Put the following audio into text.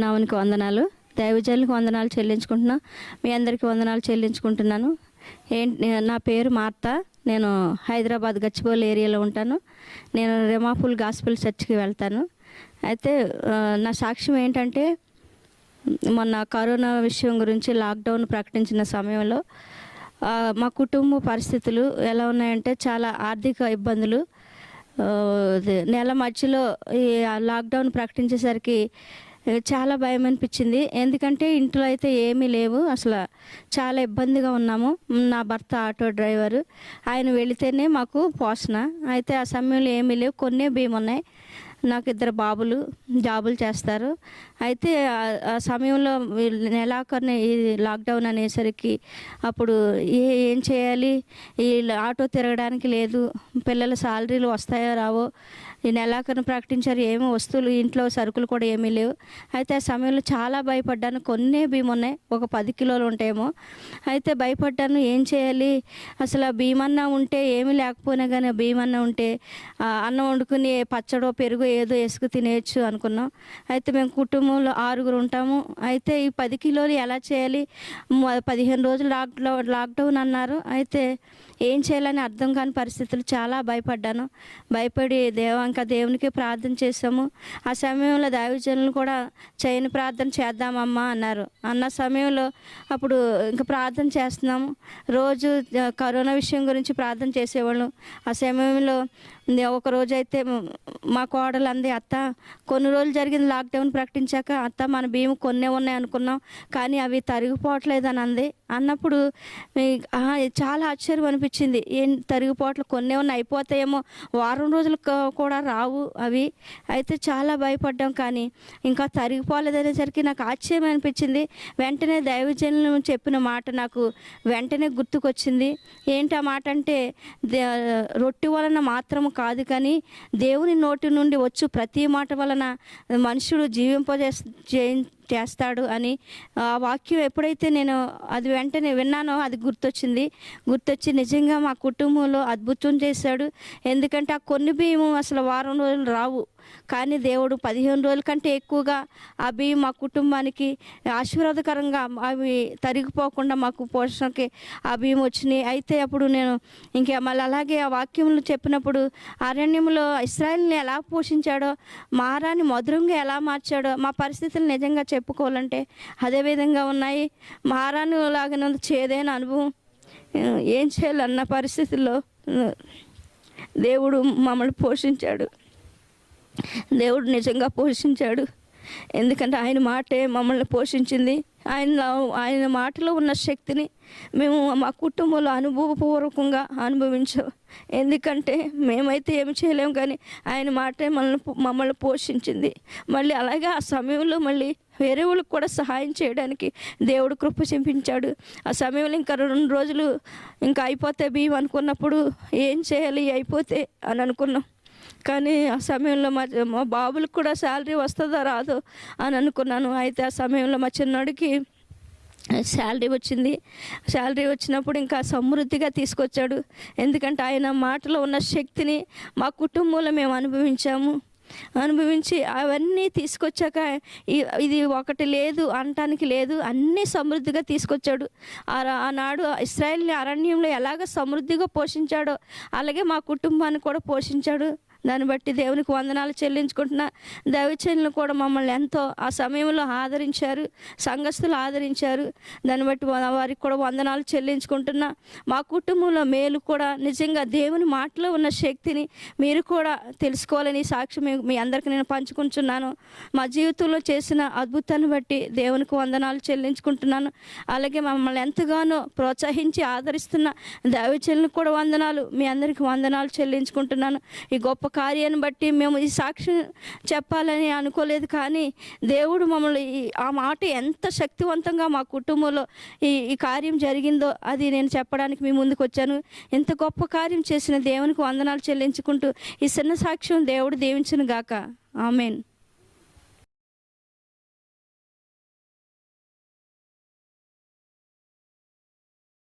నామనికి వందనాలు, దైవజనులకు వందనాలు చెల్లించుకుంటున్నా. మీ అందరికీ వందనాలు చెల్లించుకుంటున్నాను. నా పేరు మార్తా. నేను హైదరాబాద్ గచ్చిబౌలి ఏరియాలో ఉంటాను. నేను రెమాఫుల్ గాస్పెల్ చర్చ్కి వెళ్తాను. అయితే నా సాక్ష్యం ఏంటంటే, మొన్న కరోనా విషయం గురించి లాక్డౌన్ ప్రకటించిన సమయంలో మా కుటుంబ పరిస్థితులు ఎలా ఉన్నాయంటే, చాలా ఆర్థిక ఇబ్బందులు. నెల మధ్యలో ఈ లాక్డౌన్ ప్రకటించేసరికి చాలా భయం అనిపించింది. ఎందుకంటే ఇంట్లో అయితే ఏమీ లేవు, అసలు చాలా ఇబ్బందిగా ఉన్నాము. నా భర్త ఆటో డ్రైవరు, ఆయన వెళితేనే మాకు పోషణ. అయితే ఆ సమయంలో ఏమీ లేవు, కొన్నే బియ్యం ఉన్నాయి. నాకు 2 బాబులు జాబులు చేస్తారు. అయితే ఆ సమయంలో నెలాఖరున ఈ లాక్డౌన్ అనేసరికి అప్పుడు ఏం చేయాలి, ఈ ఆటో తిరగడానికి లేదు, పిల్లల శాలరీలు వస్తాయో రావో, ఈ నెలాఖరున ప్రకటించారు, ఏమో వస్తువులు ఇంట్లో సరుకులు కూడా ఏమీ లేవు. అయితే ఆ సమయంలో చాలా భయపడ్డాను. కొన్నే బియ్యం ఉన్నాయి, ఒక 10 కిలోలు ఉంటాయేమో. అయితే భయపడ్డాను, ఏం చేయాలి, అసలు ఆ బియ్యం అన్నా ఉంటే, ఏమీ లేకపోయినా కానీ బియ్యం అన్నా ఉంటే అన్నం వండుకుని పచ్చడో పెరుగు ఏదో వేసుకు తినేయచ్చు అనుకున్నాం. అయితే మేము కుటుంబంలో 6 ఉంటాము. అయితే ఈ 10 కిలోలు ఎలా చేయాలి, 15 రోజులు లాక్డౌన్ అన్నారు. అయితే ఏం చేయాలని అర్థం కాని పరిస్థితులు, చాలా భయపడ్డాను. భయపడి ఇంకా దేవునికి ప్రార్థన చేసాము. ఆ సమయంలో దైవజనులు కూడా చేయని ప్రార్థన చేద్దామమ్మా అన్నారు. అన్న సమయంలో అప్పుడు ఇంకా ప్రార్థన చేస్తున్నాము. రోజు కరోనా విషయం గురించి ప్రార్థన చేసేవాళ్ళం. ఆ సమయంలో ఒకరోజు అయితే మా కోడలు అంది, అత్త కొన్ని రోజులు జరిగింది లాక్డౌన్ ప్రకటించాక, అత్త మన బియ్యం కొన్నే ఉన్నాయి అనుకున్నాం, కానీ అవి తరిగిపోవట్లేదు అని అంది. అన్నప్పుడు చాలా ఆశ్చర్యం అనిపించింది. ఏం తరిగిపోవట్లు, కొన్నే ఉన్నాయి, అయిపోతాయేమో, వారం రోజులు కూడా రావు అవి. అయితే చాలా భయపడ్డాం, కానీ ఇంకా తరిగిపోలేదనేసరికి నాకు ఆశ్చర్యం అనిపించింది. వెంటనే దైవజనులు చెప్పిన మాట నాకు వెంటనే గుర్తుకొచ్చింది. ఏంటి ఆ మాట అంటే, రొట్టె వలన మాత్రము కాదు, కానీ దేవుని నోటి నుండి వచ్చు ప్రతి మాట వలన మనుషుడు చేస్తాడు అని ఆ వాక్యం ఎప్పుడైతే నేను అది వెంటనే విన్నానో అది గుర్తొచ్చి నిజంగా మా కుటుంబంలో అద్భుతం చేశాడు. ఎందుకంటే ఆ కొన్ని బియ్యము అసలు వారం రోజులు రావు, కానీ దేవుడు 15 రోజుల కంటే ఎక్కువగా ఆ బియ్యం మా కుటుంబానికి ఆశీర్వాదకరంగా, అవి తరిగిపోకుండా మాకు పోషణకి ఆ బియ్యం వచ్చినాయి. అయితే అప్పుడు నేను మళ్ళీ అలాగే ఆ వాక్యములు చెప్పినప్పుడు, అరణ్యంలో ఇశ్రాయేలుని ఎలా పోషించాడో, మారాన్ని మధురంగా ఎలా మార్చాడో, మా పరిస్థితులు నిజంగా చెప్పుకోవాలంటే అదే విధంగా ఉన్నాయి. మారాను లాగినంత చేదైన అనుభవం. ఏం చేయాలన్న పరిస్థితుల్లో దేవుడు మమ్మల్ని పోషించాడు. దేవుడు నిజంగా పోషించాడు. ఎందుకంటే ఆయన మాటే మమ్మల్ని పోషించింది. ఆయన మాటలో ఉన్న శక్తిని మేము మా కుటుంబంలో అనుభవపూర్వకంగా అనుభవించాం. ఎందుకంటే మేమైతే ఏమి చేయలేము, కానీ ఆయన మాటే మమ్మల్ని పోషించింది. మళ్ళీ అలాగే ఆ సమయంలో మళ్ళీ వేరే వాళ్ళకి కూడా సహాయం చేయడానికి దేవుడు కృప చూపించాడు. ఆ సమయంలో ఇంకా 2 రోజులు ఇంకా అయిపోతే బియ్యం అనుకున్నప్పుడు, ఏం చేయాలి అయిపోతే అని అనుకున్నాం. కానీ ఆ సమయంలో మా బాబులకు కూడా శాలరీ వస్తుందో రాదో అని అనుకున్నాను. అయితే ఆ సమయంలో మా చిన్నోడికి శాలరీ వచ్చింది. శాలరీ వచ్చినప్పుడు ఇంకా సమృద్ధిగా తీసుకొచ్చాడు. ఎందుకంటే ఆయన మాటలో ఉన్న శక్తిని మా కుటుంబంలో మేము అనుభవించి అవన్నీ తీసుకొచ్చాక, ఇది ఒకటి లేదు అనటానికి లేదు, అన్నీ సమృద్ధిగా తీసుకొచ్చాడు. ఆనాడు ఇశ్రాయేలుని అరణ్యంలో ఎలాగ సమృద్ధిగా పోషించాడో అలాగే మా కుటుంబాన్ని కూడా పోషించాడు. దాన్ని బట్టి దేవునికి వందనాలు చెల్లించుకుంటున్నా. దైవజనులు కూడా మమ్మల్ని ఎంతో ఆ సమయంలో ఆదరించారు, సంఘస్థులు ఆదరించారు. దాన్ని బట్టి వారికి కూడా వందనాలు చెల్లించుకుంటున్నా. మా కుటుంబంలో మేలు కూడా నిజంగా దేవుని మాటలో ఉన్న శక్తిని మీరు కూడా తెలుసుకోవాలని సాక్ష్యం మీ అందరికీ నేను పంచుకుంటున్నాను. మా జీవితంలో చేసిన అద్భుతాన్ని బట్టి దేవునికి వందనాలు చెల్లించుకుంటున్నాను. అలాగే మమ్మల్ని ఎంతగానో ప్రోత్సహించి ఆదరిస్తున్న దైవజనులకు కూడా వందనాలు, మీ అందరికీ వందనాలు చెల్లించుకుంటున్నాను. ఈ గొప్ప కార్యాన్ని బట్టి మేము ఈ సాక్ష్యం చెప్పాలని అనుకోలేదు, కానీ దేవుడు మమ్మల్ని ఆ మాట ఎంత శక్తివంతంగా మా కుటుంబంలో ఈ కార్యం జరిగిందో అది నేను చెప్పడానికి మీ ముందుకు వచ్చాను. ఎంత గొప్ప కార్యం చేసిన దేవునికి వందనాలు చెల్లించుకుంటూ ఈ చిన్న సాక్ష్యం దేవుడు దీవించును గాక. ఆమేన్.